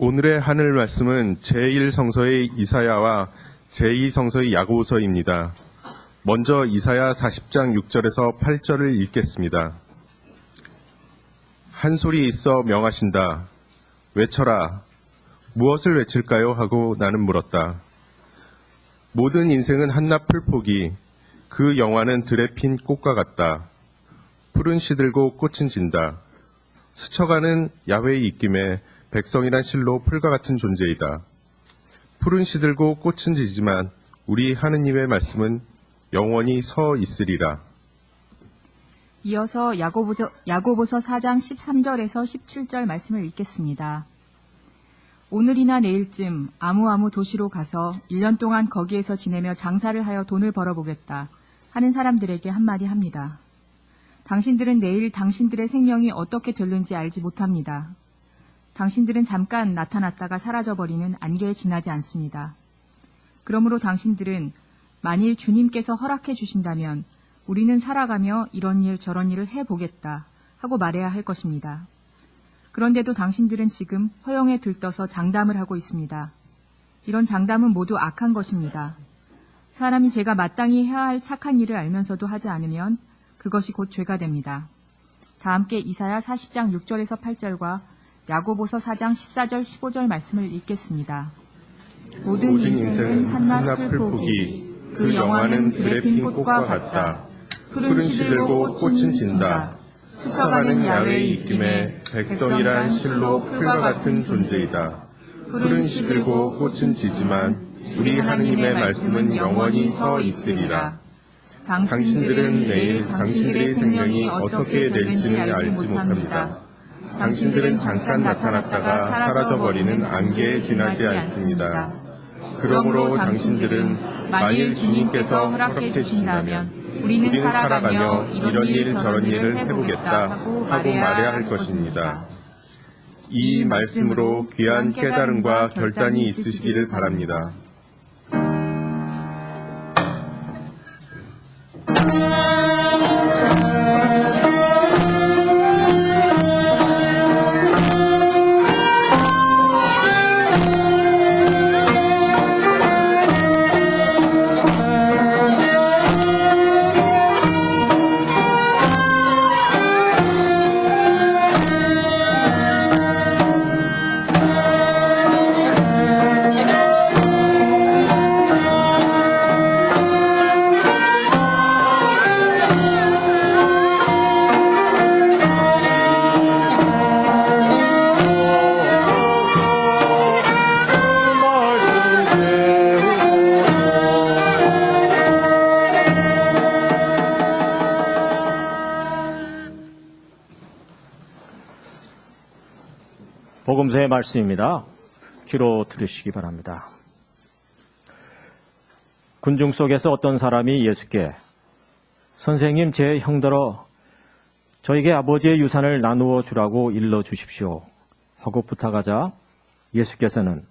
오늘의 하늘 말씀은 제1성서의 이사야와 제2성서의 야고보서입니다. 먼저 이사야 40장 6절에서 8절을 읽겠습니다. 한 소리 있어 명하신다. 외쳐라. 무엇을 외칠까요? 하고 나는 물었다. 모든 인생은 한낱 풀포기, 그 영화는 들에 핀 꽃과 같다. 풀은 시들고 꽃은 진다. 스쳐가는 야훼의 입김에 백성이란 실로 풀과 같은 존재이다. 풀은 시들고 꽃은 지지만 우리 하느님의 말씀은 영원히 서 있으리라. 이어서 야고보서 4장 13절에서 17절 말씀을 읽겠습니다. 오늘이나 내일쯤 아무 도시로 가서 1년 동안 거기에서 지내며 장사를 하여 돈을 벌어보겠다 하는 사람들에게 한마디 합니다. 당신들은 내일 당신들의 생명이 어떻게 될는지 알지 못합니다. 당신들은 잠깐 나타났다가 사라져버리는 안개에 지나지 않습니다. 그러므로 당신들은 만일 주님께서 허락해 주신다면 우리는 살아가며 이런 일 저런 일을 해보겠다 하고 말해야 할 것입니다. 그런데도 당신들은 지금 허영에 들떠서 장담을 하고 있습니다. 이런 장담은 모두 악한 것입니다. 사람이 제가 마땅히 해야 할 착한 일을 알면서도 하지 않으면 그것이 곧 죄가 됩니다. 다 함께 이사야 40장 6절에서 8절과 야고보서 4장 14절 15절 말씀을 읽겠습니다. 모든 인생은 한낱 풀포기, 그 영화는 들에 핀 꽃과 같다. 풀은 시들고 꽃은 진다. 스쳐가는 야훼의 입김에 백성이란 실로 풀과 같은 존재이다. 풀은 시들고 꽃은 지지만 우리 하느님의 말씀은 영원히 서 있으리라. 당신들은 내일 당신들의 생명이 어떻게 될지는 알지 못합니다. 당신들은 잠깐 나타났다가 사라져버리는 안개에 지나지 않습니다. 그러므로 당신들은 만일 주님께서 허락해 주신다면 우리는 살아가며 이런 일 저런 일을 해보겠다 하고 말해야 할 것입니다. 이 말씀으로 귀한 깨달음과 결단이 있으시기를 바랍니다. 복음서의 말씀입니다. 귀로 들으시기 바랍니다. 군중 속에서 어떤 사람이 예수께 선생님 제 형더러 저에게 아버지의 유산을 나누어 주라고 일러 주십시오 하고 부탁하자 예수께서는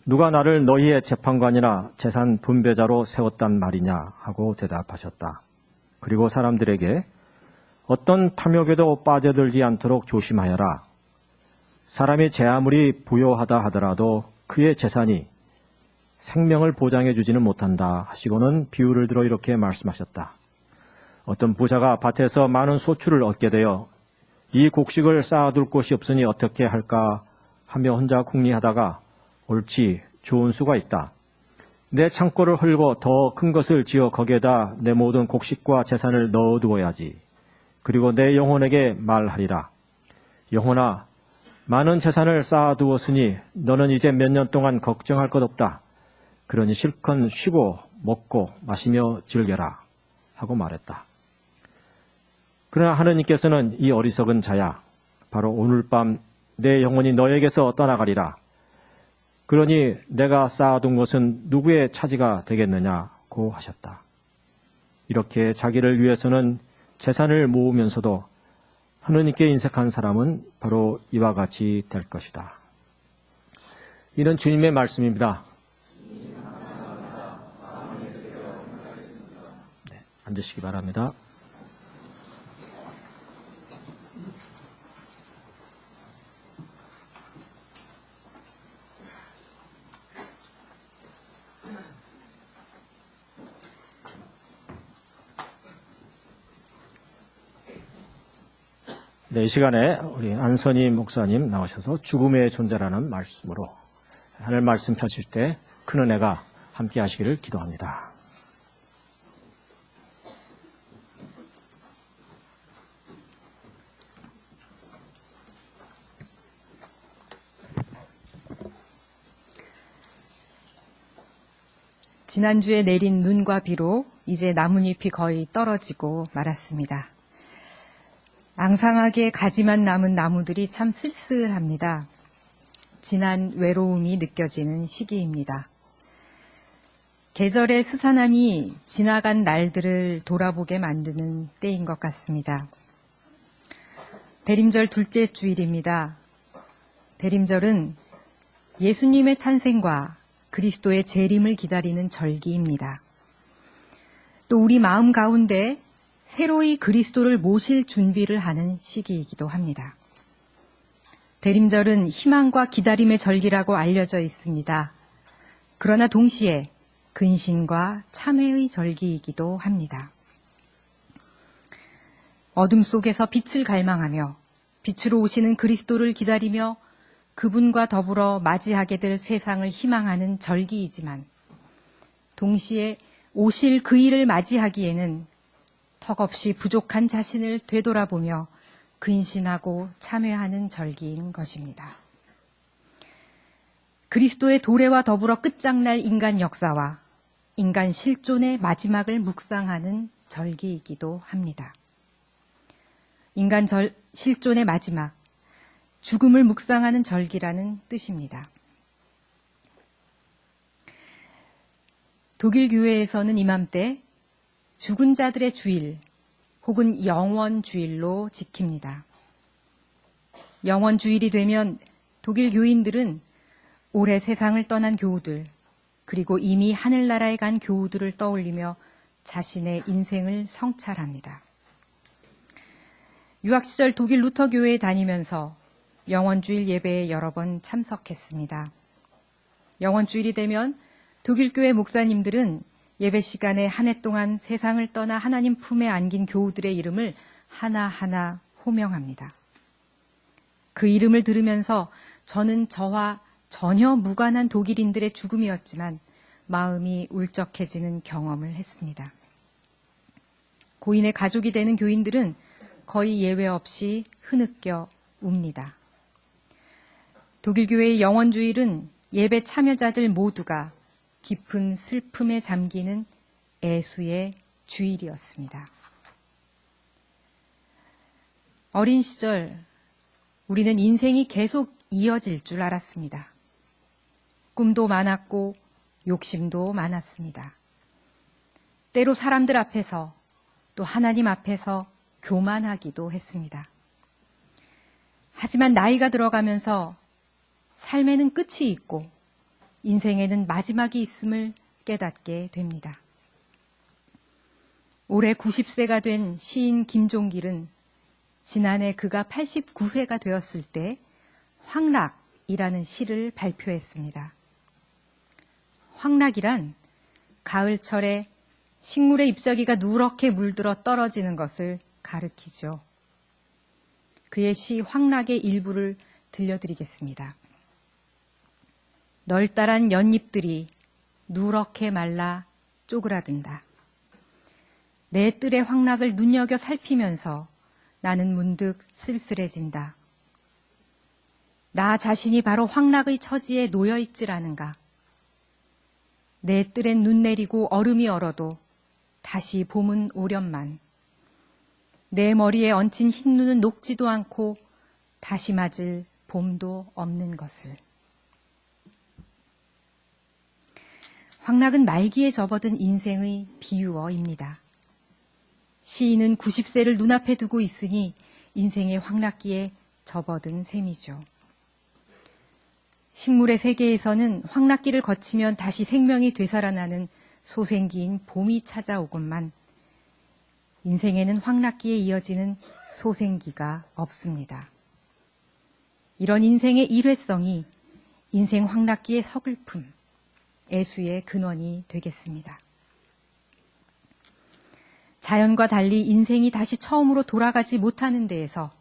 누가 나를 너희의 재판관이나 재산 분배자로 세웠단 말이냐 하고 대답하셨다. 그리고 사람들에게 어떤 탐욕에도 빠져들지 않도록 조심하여라. 사람이 제 아무리 부요하다 하더라도 그의 재산이 생명을 보장해 주지는 못한다 하시고는 비유를 들어 이렇게 말씀하셨다. 어떤 부자가 밭에서 많은 소출을 얻게 되어 이 곡식을 쌓아둘 곳이 없으니 어떻게 할까 하며 혼자 궁리하다가 옳지 좋은 수가 있다. 내 창고를 헐고 더 큰 것을 지어 거기에다 내 모든 곡식과 재산을 넣어두어야지. 그리고 내 영혼에게 말하리라. 영혼아 많은 재산을 쌓아두었으니 너는 이제 몇 년 동안 걱정할 것 없다. 그러니 실컷 쉬고 먹고 마시며 즐겨라 하고 말했다. 그러나 하느님께서는 이 어리석은 자야 바로 오늘 밤 내 영혼이 너에게서 떠나가리라. 그러니 내가 쌓아둔 것은 누구의 차지가 되겠느냐고 하셨다. 이렇게 자기를 위해서는 재산을 모으면서도 하느님께 인색한 사람은 바로 이와 같이 될 것이다. 이는 주님의 말씀입니다. 네, 앉으시기 바랍니다. 네, 이 시간에 우리 안선희 목사님 나오셔서 죽음의 존재라는 말씀으로 하늘 말씀 펴주실 때 큰 은혜가 함께 하시기를 기도합니다. 지난주에 내린 눈과 비로 이제 나뭇잎이 거의 떨어지고 말았습니다. 앙상하게 가지만 남은 나무들이 참 쓸쓸합니다. 진한 외로움이 느껴지는 시기입니다. 계절의 스산함이 지나간 날들을 돌아보게 만드는 때인 것 같습니다. 대림절 둘째 주일입니다. 대림절은 예수님의 탄생과 그리스도의 재림을 기다리는 절기입니다. 또 우리 마음 가운데 새로이 그리스도를 모실 준비를 하는 시기이기도 합니다. 대림절은 희망과 기다림의 절기라고 알려져 있습니다. 그러나 동시에 근신과 참회의 절기이기도 합니다. 어둠 속에서 빛을 갈망하며 빛으로 오시는 그리스도를 기다리며 그분과 더불어 맞이하게 될 세상을 희망하는 절기이지만 동시에 오실 그 일을 맞이하기에는 턱없이 부족한 자신을 되돌아보며 근신하고 참회하는 절기인 것입니다. 그리스도의 도래와 더불어 끝장날 인간 역사와 인간 실존의 마지막을 묵상하는 절기이기도 합니다. 인간 실존의 마지막, 죽음을 묵상하는 절기라는 뜻입니다. 독일 교회에서는 이맘때 죽은 자들의 주일 혹은 영원 주일로 지킵니다. 영원 주일이 되면 독일 교인들은 올해 세상을 떠난 교우들 그리고 이미 하늘나라에 간 교우들을 떠올리며 자신의 인생을 성찰합니다. 유학 시절 독일 루터 교회에 다니면서 영원주일 예배에 여러 번 참석했습니다. 영원주일이 되면 독일 교회 목사님들은 예배 시간에 한 해 동안 세상을 떠나 하나님 품에 안긴 교우들의 이름을 하나하나 호명합니다. 그 이름을 들으면서 저는 저와 전혀 무관한 독일인들의 죽음이었지만 마음이 울적해지는 경험을 했습니다. 고인의 가족이 되는 교인들은 거의 예외 없이 흐느껴 웁니다. 독일 교회의 영원주일은 예배 참여자들 모두가 깊은 슬픔에 잠기는 애수의 주일이었습니다. 어린 시절 우리는 인생이 계속 이어질 줄 알았습니다. 꿈도 많았고 욕심도 많았습니다. 때로 사람들 앞에서 또 하나님 앞에서 교만하기도 했습니다. 하지만 나이가 들어가면서 삶에는 끝이 있고 인생에는 마지막이 있음을 깨닫게 됩니다. 올해 90세가 된 시인 김종길은 지난해 그가 89세가 되었을 때 황락이라는 시를 발표했습니다. 황락이란 가을철에 식물의 잎사귀가 누렇게 물들어 떨어지는 것을 가리키죠. 그의 시 황락의 일부를 들려드리겠습니다. 널따란 연잎들이 누렇게 말라 쪼그라든다. 내 뜰의 황락을 눈여겨 살피면서 나는 문득 쓸쓸해진다. 나 자신이 바로 황락의 처지에 놓여있지라는가. 내 뜰엔 눈 내리고 얼음이 얼어도 다시 봄은 오련만. 내 머리에 얹힌 흰 눈은 녹지도 않고 다시 맞을 봄도 없는 것을. 황락은 말기에 접어든 인생의 비유어입니다. 시인은 90세를 눈앞에 두고 있으니 인생의 황락기에 접어든 셈이죠. 식물의 세계에서는 황락기를 거치면 다시 생명이 되살아나는 소생기인 봄이 찾아오건만 인생에는 황락기에 이어지는 소생기가 없습니다. 이런 인생의 일회성이 인생 황락기의 서글픔, 애수의 근원이 되겠습니다. 자연과 달리 인생이 다시 처음으로 돌아가지 못하는 데에서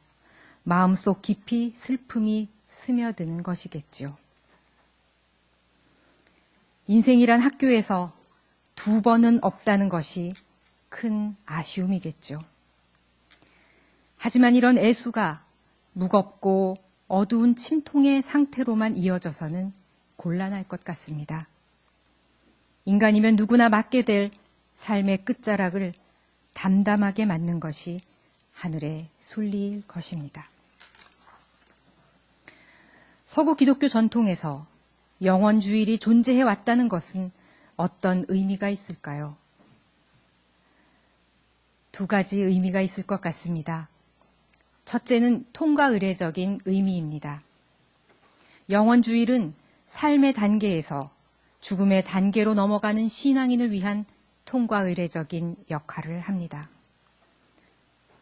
마음속 깊이 슬픔이 스며드는 것이겠죠. 인생이란 학교에서 2번은 없다는 것이 큰 아쉬움이겠죠. 하지만 이런 애수가 무겁고 어두운 침통의 상태로만 이어져서는 곤란할 것 같습니다. 인간이면 누구나 맞게 될 삶의 끝자락을 담담하게 맞는 것이 하늘의 순리일 것입니다. 서구 기독교 전통에서 영원주일이 존재해 왔다는 것은 어떤 의미가 있을까요? 2가지 의미가 있을 것 같습니다. 첫째는 통과의례적인 의미입니다. 영원주일은 삶의 단계에서 죽음의 단계로 넘어가는 신앙인을 위한 통과의례적인 역할을 합니다.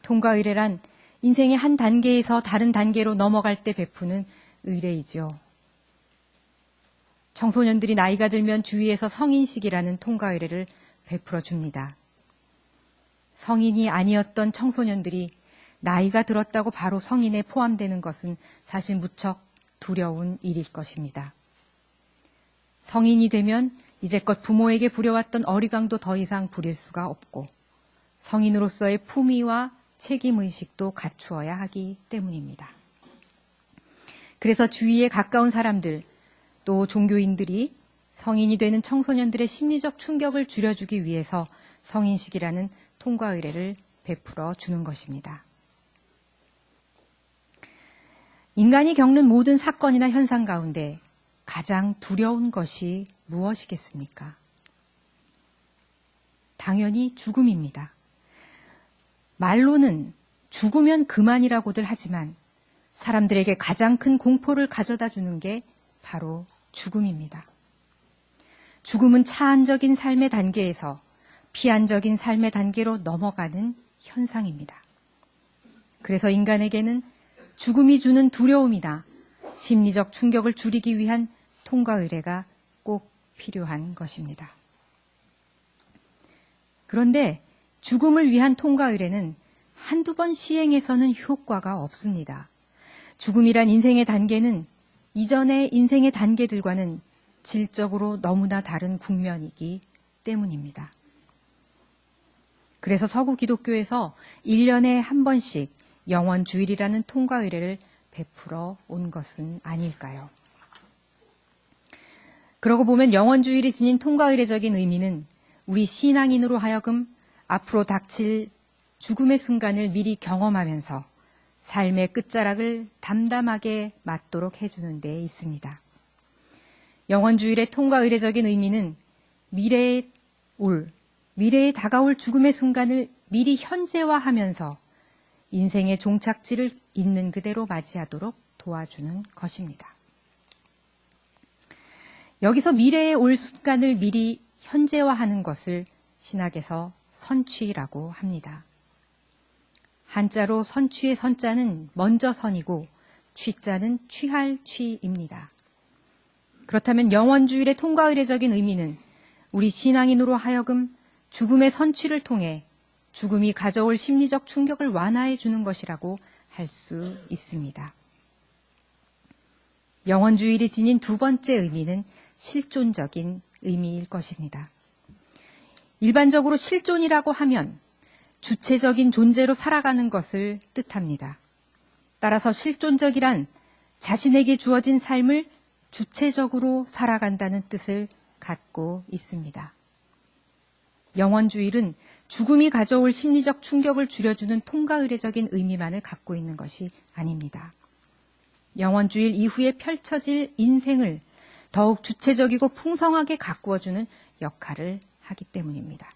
통과의례란 인생의 한 단계에서 다른 단계로 넘어갈 때 베푸는 의례이죠. 청소년들이 나이가 들면 주위에서 성인식이라는 통과의례를 베풀어 줍니다. 성인이 아니었던 청소년들이 나이가 들었다고 바로 성인에 포함되는 것은 사실 무척 두려운 일일 것입니다. 성인이 되면 이제껏 부모에게 부려왔던 어리광도 더 이상 부릴 수가 없고 성인으로서의 품위와 책임의식도 갖추어야 하기 때문입니다. 그래서 주위에 가까운 사람들 또 종교인들이 성인이 되는 청소년들의 심리적 충격을 줄여주기 위해서 성인식이라는 통과의례를 베풀어 주는 것입니다. 인간이 겪는 모든 사건이나 현상 가운데 가장 두려운 것이 무엇이겠습니까? 당연히 죽음입니다. 말로는 죽으면 그만이라고들 하지만 사람들에게 가장 큰 공포를 가져다 주는 게 바로 죽음입니다. 죽음은 차안적인 삶의 단계에서 피안적인 삶의 단계로 넘어가는 현상입니다. 그래서 인간에게는 죽음이 주는 두려움이나 심리적 충격을 줄이기 위한 통과의례가 꼭 필요한 것입니다. 그런데 죽음을 위한 통과의례는 한두 번 시행해서는 효과가 없습니다. 죽음이란 인생의 단계는 이전의 인생의 단계들과는 질적으로 너무나 다른 국면이기 때문입니다. 그래서 서구 기독교에서 1년에 한 번씩 영원주일이라는 통과의례를 베풀어 온 것은 아닐까요? 그러고 보면 영원주일이 지닌 통과의례적인 의미는 우리 신앙인으로 하여금 앞으로 닥칠 죽음의 순간을 미리 경험하면서 삶의 끝자락을 담담하게 맞도록 해주는 데 있습니다. 영원주일의 통과의례적인 의미는 미래에 다가올 죽음의 순간을 미리 현재화하면서 인생의 종착지를 있는 그대로 맞이하도록 도와주는 것입니다. 여기서 미래에 올 순간을 미리 현재화하는 것을 신학에서 선취라고 합니다. 한자로 선취의 선자는 먼저 선이고 취자는 취할 취입니다. 그렇다면 영원주일의 통과의례적인 의미는 우리 신앙인으로 하여금 죽음의 선취를 통해 죽음이 가져올 심리적 충격을 완화해 주는 것이라고 할 수 있습니다. 영원주일이 지닌 2번째 의미는 실존적인 의미일 것입니다. 일반적으로 실존이라고 하면 주체적인 존재로 살아가는 것을 뜻합니다. 따라서 실존적이란 자신에게 주어진 삶을 주체적으로 살아간다는 뜻을 갖고 있습니다. 영원주일은 죽음이 가져올 심리적 충격을 줄여주는 통과의례적인 의미만을 갖고 있는 것이 아닙니다. 영원주일 이후에 펼쳐질 인생을 더욱 주체적이고 풍성하게 가꾸어주는 역할을 하기 때문입니다.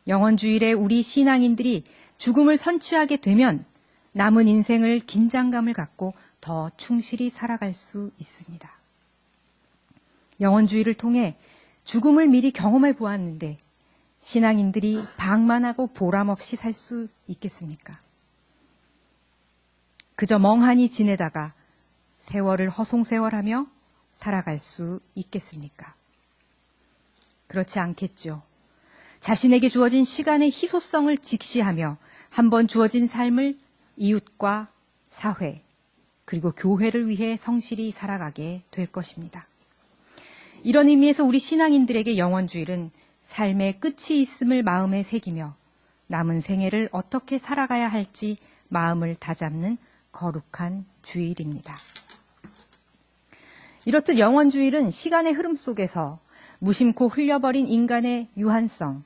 영원주일에 우리 신앙인들이 죽음을 선취하게 되면 남은 인생을 긴장감을 갖고 더 충실히 살아갈 수 있습니다. 영원주일을 통해 죽음을 미리 경험해 보았는데 신앙인들이 방만하고 보람없이 살 수 있겠습니까? 그저 멍하니 지내다가 세월을 허송세월하며 살아갈 수 있겠습니까? 그렇지 않겠죠. 자신에게 주어진 시간의 희소성을 직시하며 한번 주어진 삶을 이웃과 사회, 그리고 교회를 위해 성실히 살아가게 될 것입니다. 이런 의미에서 우리 신앙인들에게 영원주일은 삶의 끝이 있음을 마음에 새기며 남은 생애를 어떻게 살아가야 할지 마음을 다잡는 거룩한 주일입니다. 이렇듯 영원주일은 시간의 흐름 속에서 무심코 흘려버린 인간의 유한성,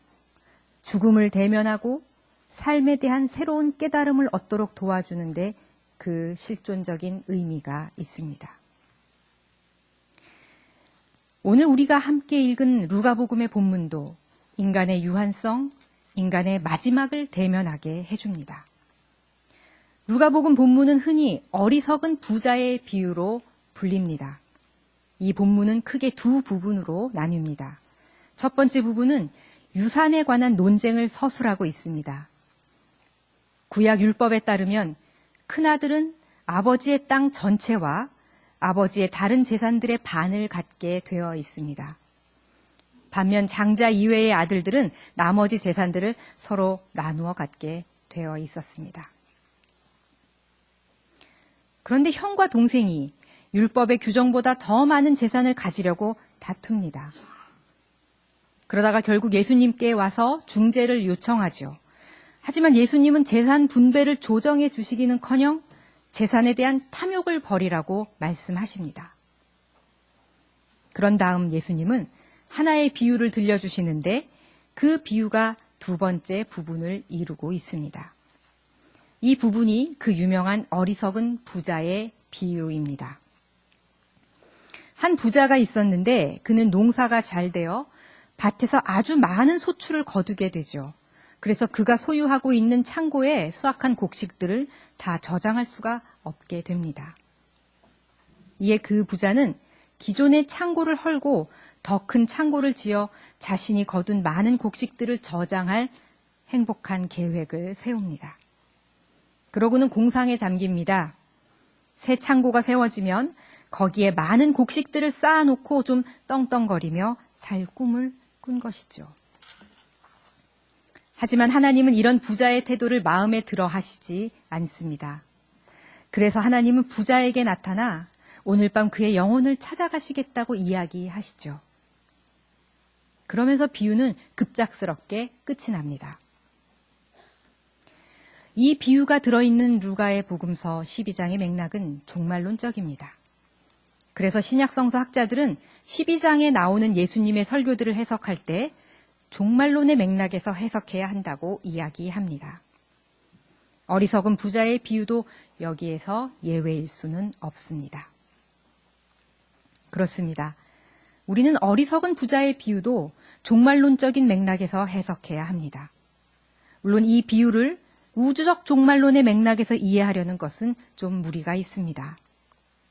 죽음을 대면하고 삶에 대한 새로운 깨달음을 얻도록 도와주는데 그 실존적인 의미가 있습니다. 오늘 우리가 함께 읽은 루가복음의 본문도 인간의 유한성, 인간의 마지막을 대면하게 해줍니다. 루가복음 본문은 흔히 어리석은 부자의 비유로 불립니다. 이 본문은 크게 두 부분으로 나뉩니다. 첫 번째 부분은 유산에 관한 논쟁을 서술하고 있습니다. 구약 율법에 따르면 큰아들은 아버지의 땅 전체와 아버지의 다른 재산들의 반을 갖게 되어 있습니다. 반면 장자 이외의 아들들은 나머지 재산들을 서로 나누어 갖게 되어 있었습니다. 그런데 형과 동생이 율법의 규정보다 더 많은 재산을 가지려고 다툽니다. 그러다가 결국 예수님께 와서 중재를 요청하죠. 하지만 예수님은 재산 분배를 조정해 주시기는커녕 재산에 대한 탐욕을 버리라고 말씀하십니다. 그런 다음 예수님은 하나의 비유를 들려주시는데 그 비유가 두 번째 부분을 이루고 있습니다. 이 부분이 그 유명한 어리석은 부자의 비유입니다. 한 부자가 있었는데 그는 농사가 잘 되어 밭에서 아주 많은 소출을 거두게 되죠. 그래서 그가 소유하고 있는 창고에 수확한 곡식들을 다 저장할 수가 없게 됩니다. 이에 그 부자는 기존의 창고를 헐고 더 큰 창고를 지어 자신이 거둔 많은 곡식들을 저장할 행복한 계획을 세웁니다. 그러고는 공상에 잠깁니다. 새 창고가 세워지면 거기에 많은 곡식들을 쌓아놓고 좀 떵떵거리며 살 꿈을 꾼 것이죠. 하지만 하나님은 이런 부자의 태도를 마음에 들어 하시지 않습니다. 그래서 하나님은 부자에게 나타나 오늘 밤 그의 영혼을 찾아가시겠다고 이야기하시죠. 그러면서 비유는 급작스럽게 끝이 납니다. 이 비유가 들어있는 루가의 복음서 12장의 맥락은 종말론적입니다. 그래서 신약성서 학자들은 12장에 나오는 예수님의 설교들을 해석할 때 종말론의 맥락에서 해석해야 한다고 이야기합니다. 어리석은 부자의 비유도 여기에서 예외일 수는 없습니다. 그렇습니다. 우리는 어리석은 부자의 비유도 종말론적인 맥락에서 해석해야 합니다. 물론 이 비유를 우주적 종말론의 맥락에서 이해하려는 것은 좀 무리가 있습니다.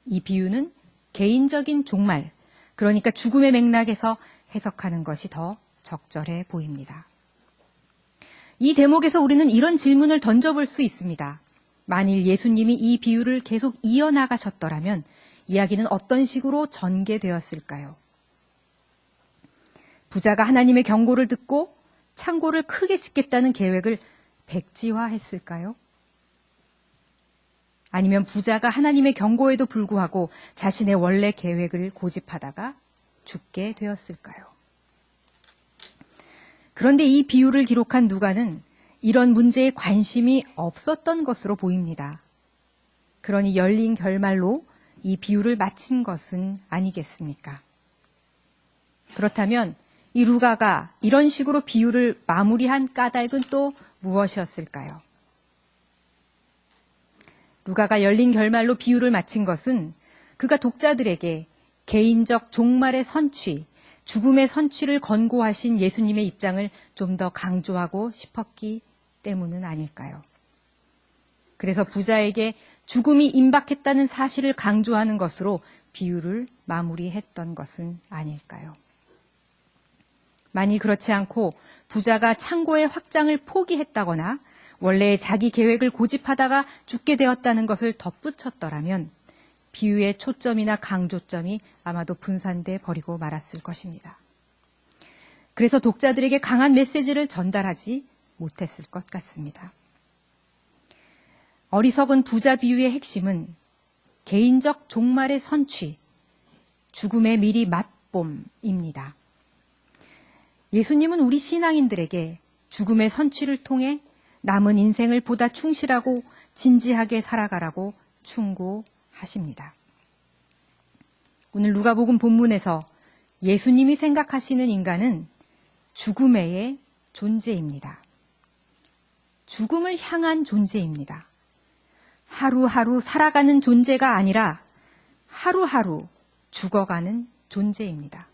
이 비유는 개인적인 종말, 그러니까 죽음의 맥락에서 해석하는 것이 더 적절해 보입니다. 이 대목에서 우리는 이런 질문을 던져볼 수 있습니다. 만일 예수님이 이 비유를 계속 이어나가셨더라면 이야기는 어떤 식으로 전개되었을까요? 부자가 하나님의 경고를 듣고 창고를 크게 짓겠다는 계획을 백지화했을까요? 아니면 부자가 하나님의 경고에도 불구하고 자신의 원래 계획을 고집하다가 죽게 되었을까요? 그런데 이 비유를 기록한 누가는 이런 문제에 관심이 없었던 것으로 보입니다. 그러니 열린 결말로 이 비유를 마친 것은 아니겠습니까? 그렇다면 이 루가가 이런 식으로 비유를 마무리한 까닭은 또 무엇이었을까요? 루가가 열린 결말로 비유를 마친 것은 그가 독자들에게 개인적 종말의 선취, 죽음의 선취를 권고하신 예수님의 입장을 좀 더 강조하고 싶었기 때문은 아닐까요? 그래서 부자에게 죽음이 임박했다는 사실을 강조하는 것으로 비유를 마무리했던 것은 아닐까요? 만일 그렇지 않고 부자가 창고의 확장을 포기했다거나 원래 자기 계획을 고집하다가 죽게 되었다는 것을 덧붙였더라면 비유의 초점이나 강조점이 아마도 분산돼 버리고 말았을 것입니다. 그래서 독자들에게 강한 메시지를 전달하지 못했을 것 같습니다. 어리석은 부자 비유의 핵심은 개인적 종말의 선취, 죽음의 미리 맛봄입니다. 예수님은 우리 신앙인들에게 죽음의 선취를 통해 남은 인생을 보다 충실하고 진지하게 살아가라고 충고하십니다. 오늘 누가복음 본문에서 예수님이 생각하시는 인간은 죽음 외의 존재입니다. 죽음을 향한 존재입니다. 하루하루 살아가는 존재가 아니라 하루하루 죽어가는 존재입니다.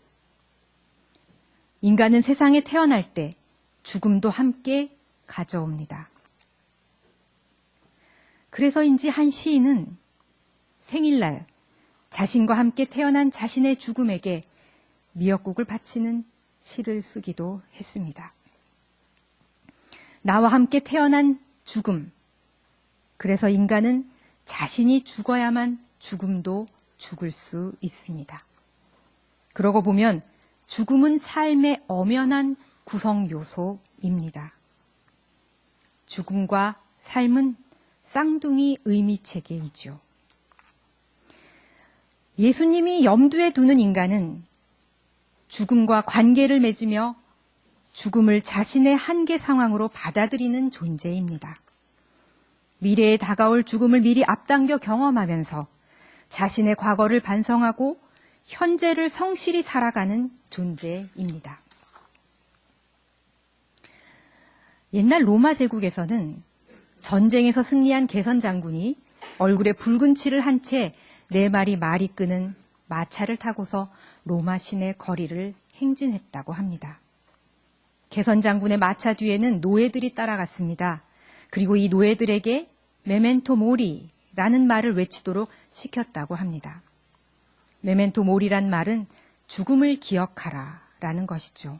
인간은 세상에 태어날 때 죽음도 함께 가져옵니다. 그래서인지 한 시인은 생일날 자신과 함께 태어난 자신의 죽음에게 미역국을 바치는 시를 쓰기도 했습니다. 나와 함께 태어난 죽음. 그래서 인간은 자신이 죽어야만 죽음도 죽을 수 있습니다. 그러고 보면 죽음은 삶의 엄연한 구성 요소입니다. 죽음과 삶은 쌍둥이 의미체계이죠. 예수님이 염두에 두는 인간은 죽음과 관계를 맺으며 죽음을 자신의 한계 상황으로 받아들이는 존재입니다. 미래에 다가올 죽음을 미리 앞당겨 경험하면서 자신의 과거를 반성하고 현재를 성실히 살아가는 존재입니다. 옛날 로마 제국에서는 전쟁에서 승리한 개선 장군이 얼굴에 붉은 칠을 한 채 4마리 말이 끄는 마차를 타고서 로마 시내 거리를 행진했다고 합니다. 개선 장군의 마차 뒤에는 노예들이 따라갔습니다. 그리고 이 노예들에게 메멘토 모리라는 말을 외치도록 시켰다고 합니다. 메멘토 모리란 말은 죽음을 기억하라 라는 것이죠.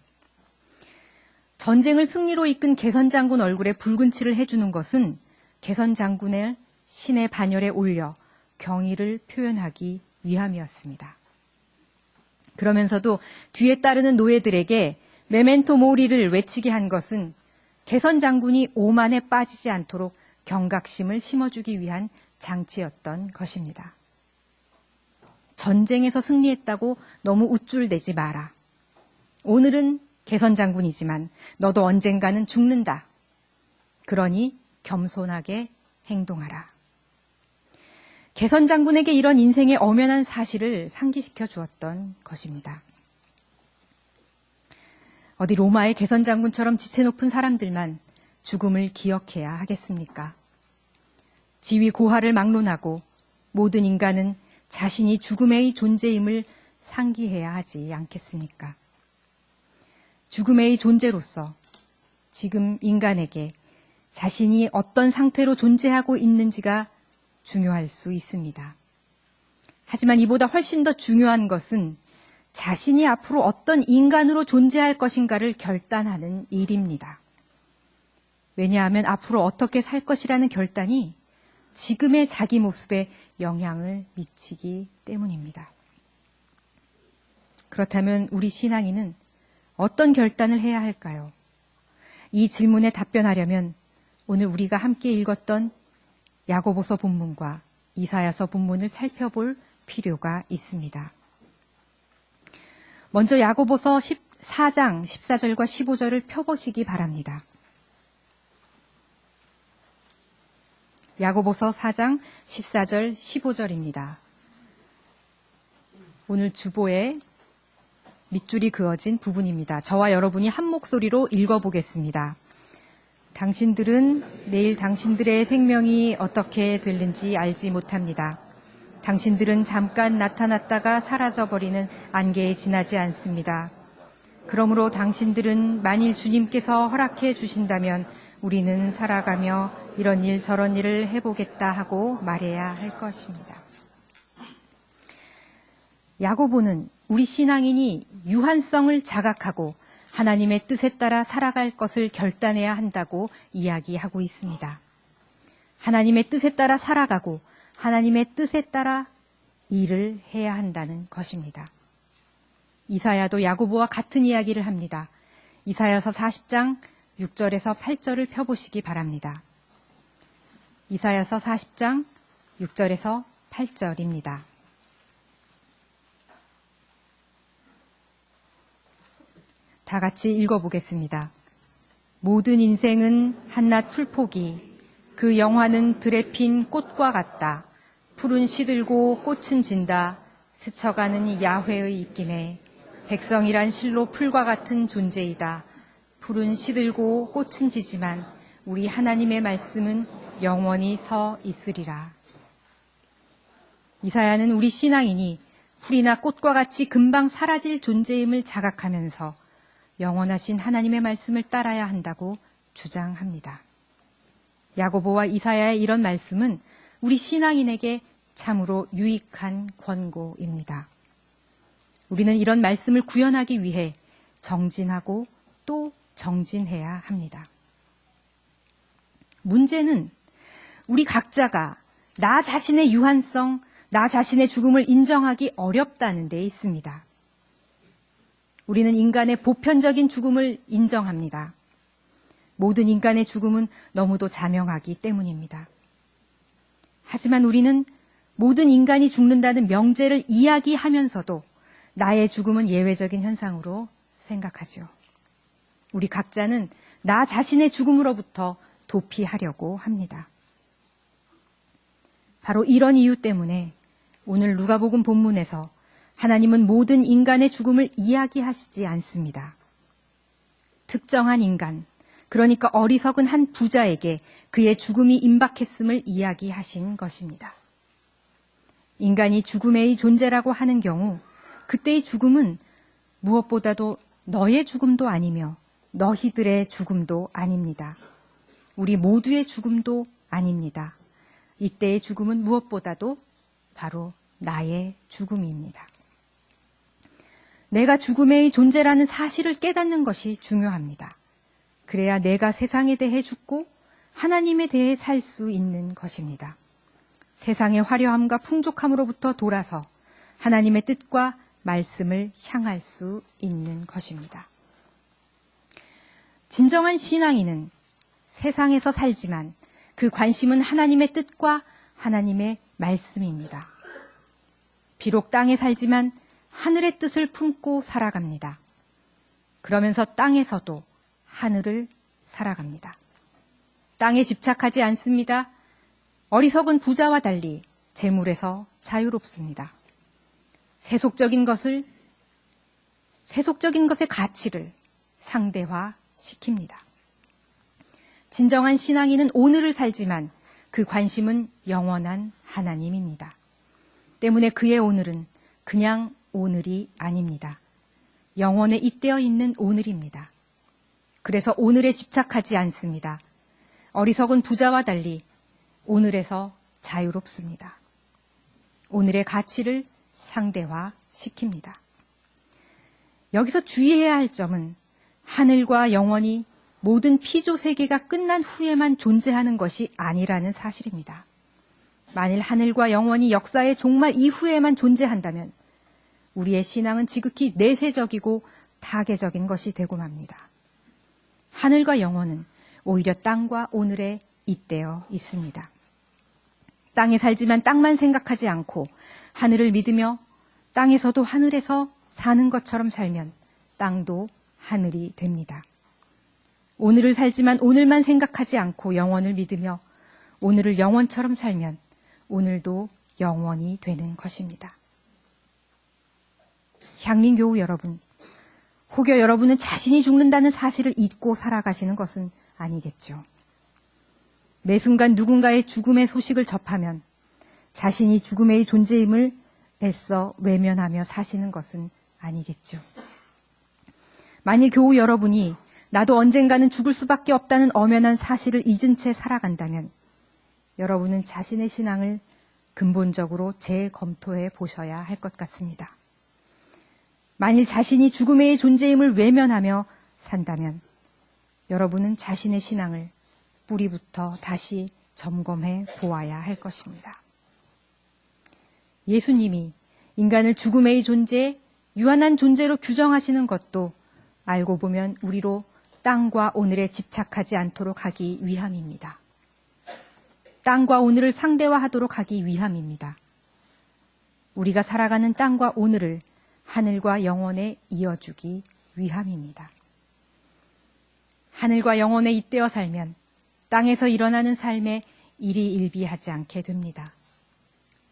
전쟁을 승리로 이끈 개선 장군 얼굴에 붉은 칠을 해주는 것은 개선 장군을 신의 반열에 올려 경의를 표현하기 위함이었습니다. 그러면서도 뒤에 따르는 노예들에게 메멘토 모리를 외치게 한 것은 개선 장군이 오만에 빠지지 않도록 경각심을 심어주기 위한 장치였던 것입니다. 전쟁에서 승리했다고 너무 우쭐대지 마라. 오늘은 개선 장군이지만 너도 언젠가는 죽는다. 그러니 겸손하게 행동하라. 개선 장군에게 이런 인생의 엄연한 사실을 상기시켜 주었던 것입니다. 어디 로마의 개선 장군처럼 지체 높은 사람들만 죽음을 기억해야 하겠습니까? 지위 고하를 막론하고 모든 인간은 자신이 죽음의 존재임을 상기해야 하지 않겠습니까? 죽음의 존재로서 지금 인간에게 자신이 어떤 상태로 존재하고 있는지가 중요할 수 있습니다. 하지만 이보다 훨씬 더 중요한 것은 자신이 앞으로 어떤 인간으로 존재할 것인가를 결단하는 일입니다. 왜냐하면 앞으로 어떻게 살 것이라는 결단이 지금의 자기 모습에 영향을 미치기 때문입니다. 그렇다면 우리 신앙인은 어떤 결단을 해야 할까요? 이 질문에 답변하려면 오늘 우리가 함께 읽었던 야고보서 본문과 이사야서 본문을 살펴볼 필요가 있습니다. 먼저 야고보서 14장 14절과 15절을 펴보시기 바랍니다. 야고보서 4장 14절 15절입니다. 오늘 주보에 밑줄이 그어진 부분입니다. 저와 여러분이 한 목소리로 읽어보겠습니다. 당신들은 내일 당신들의 생명이 어떻게 될는지 알지 못합니다. 당신들은 잠깐 나타났다가 사라져버리는 안개에 지나지 않습니다. 그러므로 당신들은 만일 주님께서 허락해 주신다면 우리는 살아가며 이런 일 저런 일을 해보겠다 하고 말해야 할 것입니다. 야고보는 우리 신앙인이 유한성을 자각하고 하나님의 뜻에 따라 살아갈 것을 결단해야 한다고 이야기하고 있습니다. 하나님의 뜻에 따라 살아가고 하나님의 뜻에 따라 일을 해야 한다는 것입니다. 이사야도 야고보와 같은 이야기를 합니다. 이사야서 40장 6절에서 8절을 펴보시기 바랍니다. 이사야서 40장 6절에서 8절입니다. 다 같이 읽어보겠습니다. 모든 인생은 한낱 풀포기, 그 영화는 들에 핀 꽃과 같다. 푸른 시들고 꽃은 진다. 스쳐가는 야훼의 입김에 백성이란 실로 풀과 같은 존재이다. 푸른 시들고 꽃은 지지만 우리 하나님의 말씀은 영원히 서 있으리라. 이사야는 우리 신앙인이 풀이나 꽃과 같이 금방 사라질 존재임을 자각하면서 영원하신 하나님의 말씀을 따라야 한다고 주장합니다. 야고보와 이사야의 이런 말씀은 우리 신앙인에게 참으로 유익한 권고입니다. 우리는 이런 말씀을 구현하기 위해 정진하고 또 정진해야 합니다. 문제는 우리 각자가 나 자신의 유한성, 나 자신의 죽음을 인정하기 어렵다는 데 있습니다. 우리는 인간의 보편적인 죽음을 인정합니다. 모든 인간의 죽음은 너무도 자명하기 때문입니다. 하지만 우리는 모든 인간이 죽는다는 명제를 이야기하면서도 나의 죽음은 예외적인 현상으로 생각하죠. 우리 각자는 나 자신의 죽음으로부터 도피하려고 합니다. 바로 이런 이유 때문에 오늘 누가복음 본문에서 하나님은 모든 인간의 죽음을 이야기하시지 않습니다. 특정한 인간, 그러니까 어리석은 한 부자에게 그의 죽음이 임박했음을 이야기하신 것입니다. 인간이 죽음의 존재라고 하는 경우 그때의 죽음은 무엇보다도 너의 죽음도 아니며 너희들의 죽음도 아닙니다. 우리 모두의 죽음도 아닙니다. 이때의 죽음은 무엇보다도 바로 나의 죽음입니다. 내가 죽음의 존재라는 사실을 깨닫는 것이 중요합니다. 그래야 내가 세상에 대해 죽고 하나님에 대해 살 수 있는 것입니다. 세상의 화려함과 풍족함으로부터 돌아서 하나님의 뜻과 말씀을 향할 수 있는 것입니다. 진정한 신앙인은 세상에서 살지만 그 관심은 하나님의 뜻과 하나님의 말씀입니다. 비록 땅에 살지만 하늘의 뜻을 품고 살아갑니다. 그러면서 땅에서도 하늘을 살아갑니다. 땅에 집착하지 않습니다. 어리석은 부자와 달리 재물에서 자유롭습니다. 세속적인 것의 가치를 상대화시킵니다. 진정한 신앙인은 오늘을 살지만 그 관심은 영원한 하나님입니다. 때문에 그의 오늘은 그냥 오늘이 아닙니다. 영원에 잇대어 있는 오늘입니다. 그래서 오늘에 집착하지 않습니다. 어리석은 부자와 달리 오늘에서 자유롭습니다. 오늘의 가치를 상대화시킵니다. 여기서 주의해야 할 점은 하늘과 영원이 모든 피조 세계가 끝난 후에만 존재하는 것이 아니라는 사실입니다. 만일 하늘과 영원이 역사의 종말 이후에만 존재한다면 우리의 신앙은 지극히 내세적이고 타계적인 것이 되고 맙니다. 하늘과 영원은 오히려 땅과 오늘에 잇대어 있습니다. 땅에 살지만 땅만 생각하지 않고 하늘을 믿으며 땅에서도 하늘에서 사는 것처럼 살면 땅도 하늘이 됩니다. 오늘을 살지만 오늘만 생각하지 않고 영원을 믿으며 오늘을 영원처럼 살면 오늘도 영원이 되는 것입니다. 향민교우 여러분, 혹여 여러분은 자신이 죽는다는 사실을 잊고 살아가시는 것은 아니겠죠. 매 순간 누군가의 죽음의 소식을 접하면 자신이 죽음의 존재임을 애써 외면하며 사시는 것은 아니겠죠. 만일 교우 여러분이 나도 언젠가는 죽을 수밖에 없다는 엄연한 사실을 잊은 채 살아간다면 여러분은 자신의 신앙을 근본적으로 재검토해 보셔야 할 것 같습니다. 만일 자신이 죽음의 존재임을 외면하며 산다면 여러분은 자신의 신앙을 뿌리부터 다시 점검해 보아야 할 것입니다. 예수님이 인간을 죽음의 존재, 유한한 존재로 규정하시는 것도 알고 보면 우리로 땅과 오늘에 집착하지 않도록 하기 위함입니다. 땅과 오늘을 상대화하도록 하기 위함입니다. 우리가 살아가는 땅과 오늘을 하늘과 영원에 이어주기 위함입니다. 하늘과 영원에 잇대어 살면 땅에서 일어나는 삶에 일희일비하지 않게 됩니다.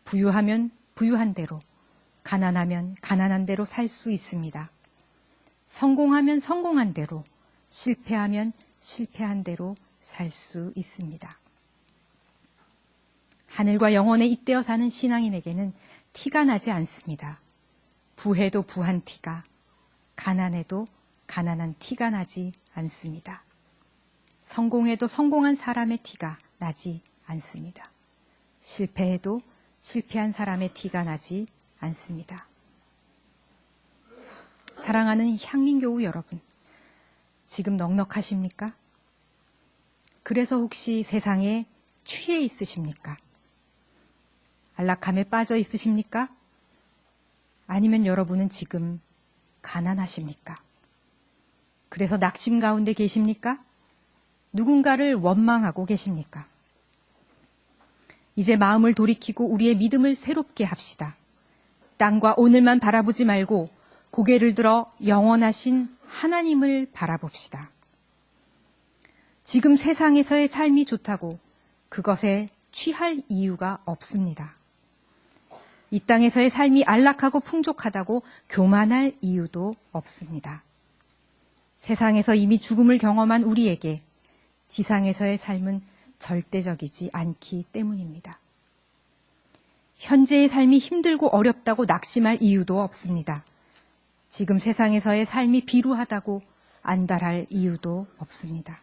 부유하면 부유한 대로, 가난하면 가난한 대로 살 수 있습니다. 성공하면 성공한 대로, 실패하면 실패한 대로 살 수 있습니다. 하늘과 영원에 잇대어 사는 신앙인에게는 티가 나지 않습니다. 부해도 부한 티가, 가난해도 가난한 티가 나지 않습니다. 성공해도 성공한 사람의 티가 나지 않습니다. 실패해도 실패한 사람의 티가 나지 않습니다. 사랑하는 향민교우 여러분, 지금 넉넉하십니까? 그래서 혹시 세상에 취해 있으십니까? 안락함에 빠져 있으십니까? 아니면 여러분은 지금 가난하십니까? 그래서 낙심 가운데 계십니까? 누군가를 원망하고 계십니까? 이제 마음을 돌이키고 우리의 믿음을 새롭게 합시다. 땅과 오늘만 바라보지 말고 고개를 들어 영원하신 하나님을 바라봅시다. 지금 세상에서의 삶이 좋다고 그것에 취할 이유가 없습니다. 이 땅에서의 삶이 안락하고 풍족하다고 교만할 이유도 없습니다. 세상에서 이미 죽음을 경험한 우리에게 지상에서의 삶은 절대적이지 않기 때문입니다. 현재의 삶이 힘들고 어렵다고 낙심할 이유도 없습니다. 지금 세상에서의 삶이 비루하다고 안달할 이유도 없습니다.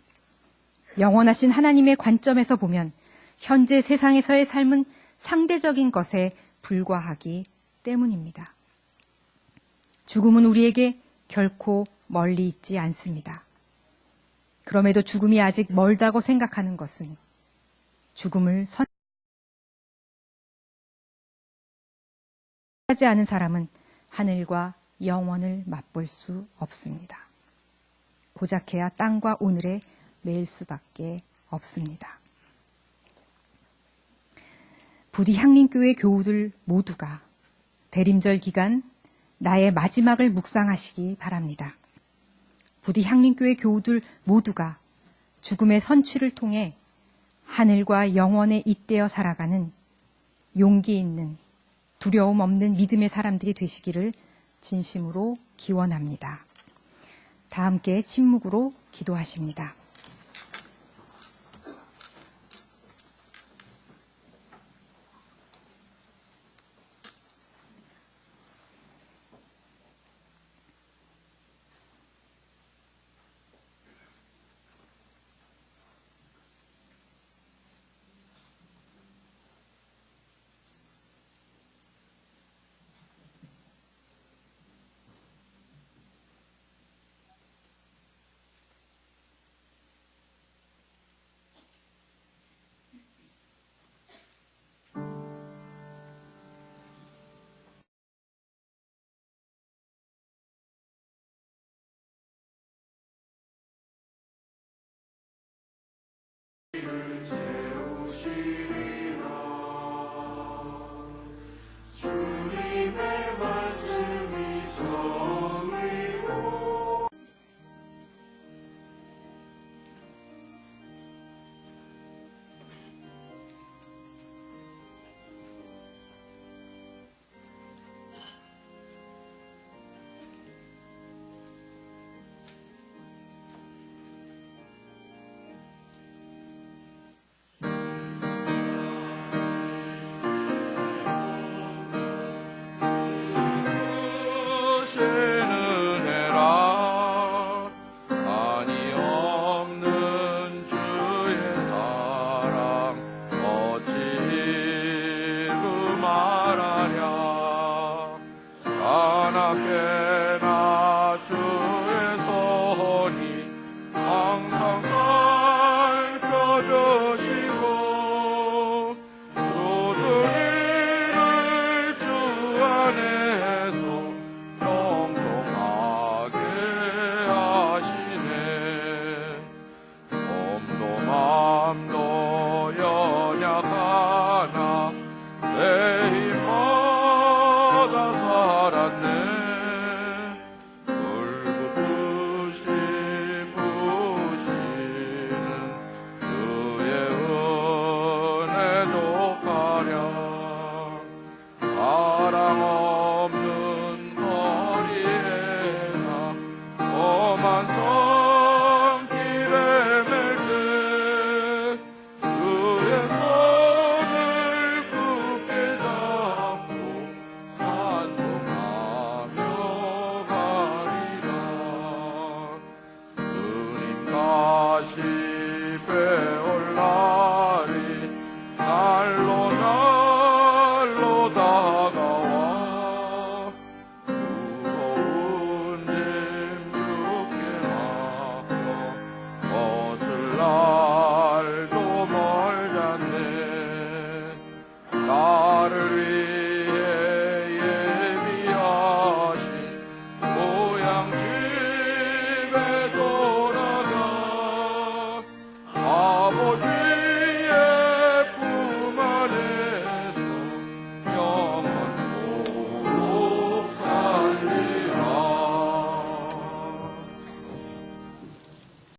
영원하신 하나님의 관점에서 보면 현재 세상에서의 삶은 상대적인 것에 불과하기 때문입니다. 죽음은 우리에게 결코 멀리 있지 않습니다. 그럼에도 죽음이 아직 멀다고 생각하는 것은 죽음을 선택하지 않은 사람은 하늘과 영원을 맛볼 수 없습니다. 고작해야 땅과 오늘에 매일 수밖에 없습니다. 부디 향림교회 교우들 모두가 대림절 기간 나의 마지막을 묵상하시기 바랍니다. 부디 향림교회 교우들 모두가 죽음의 선취를 통해 하늘과 영원에 잇대어 살아가는 용기 있는 두려움 없는 믿음의 사람들이 되시기를 진심으로 기원합니다. 다 함께 침묵으로 기도하십니다. 마음도 연약 벌었는데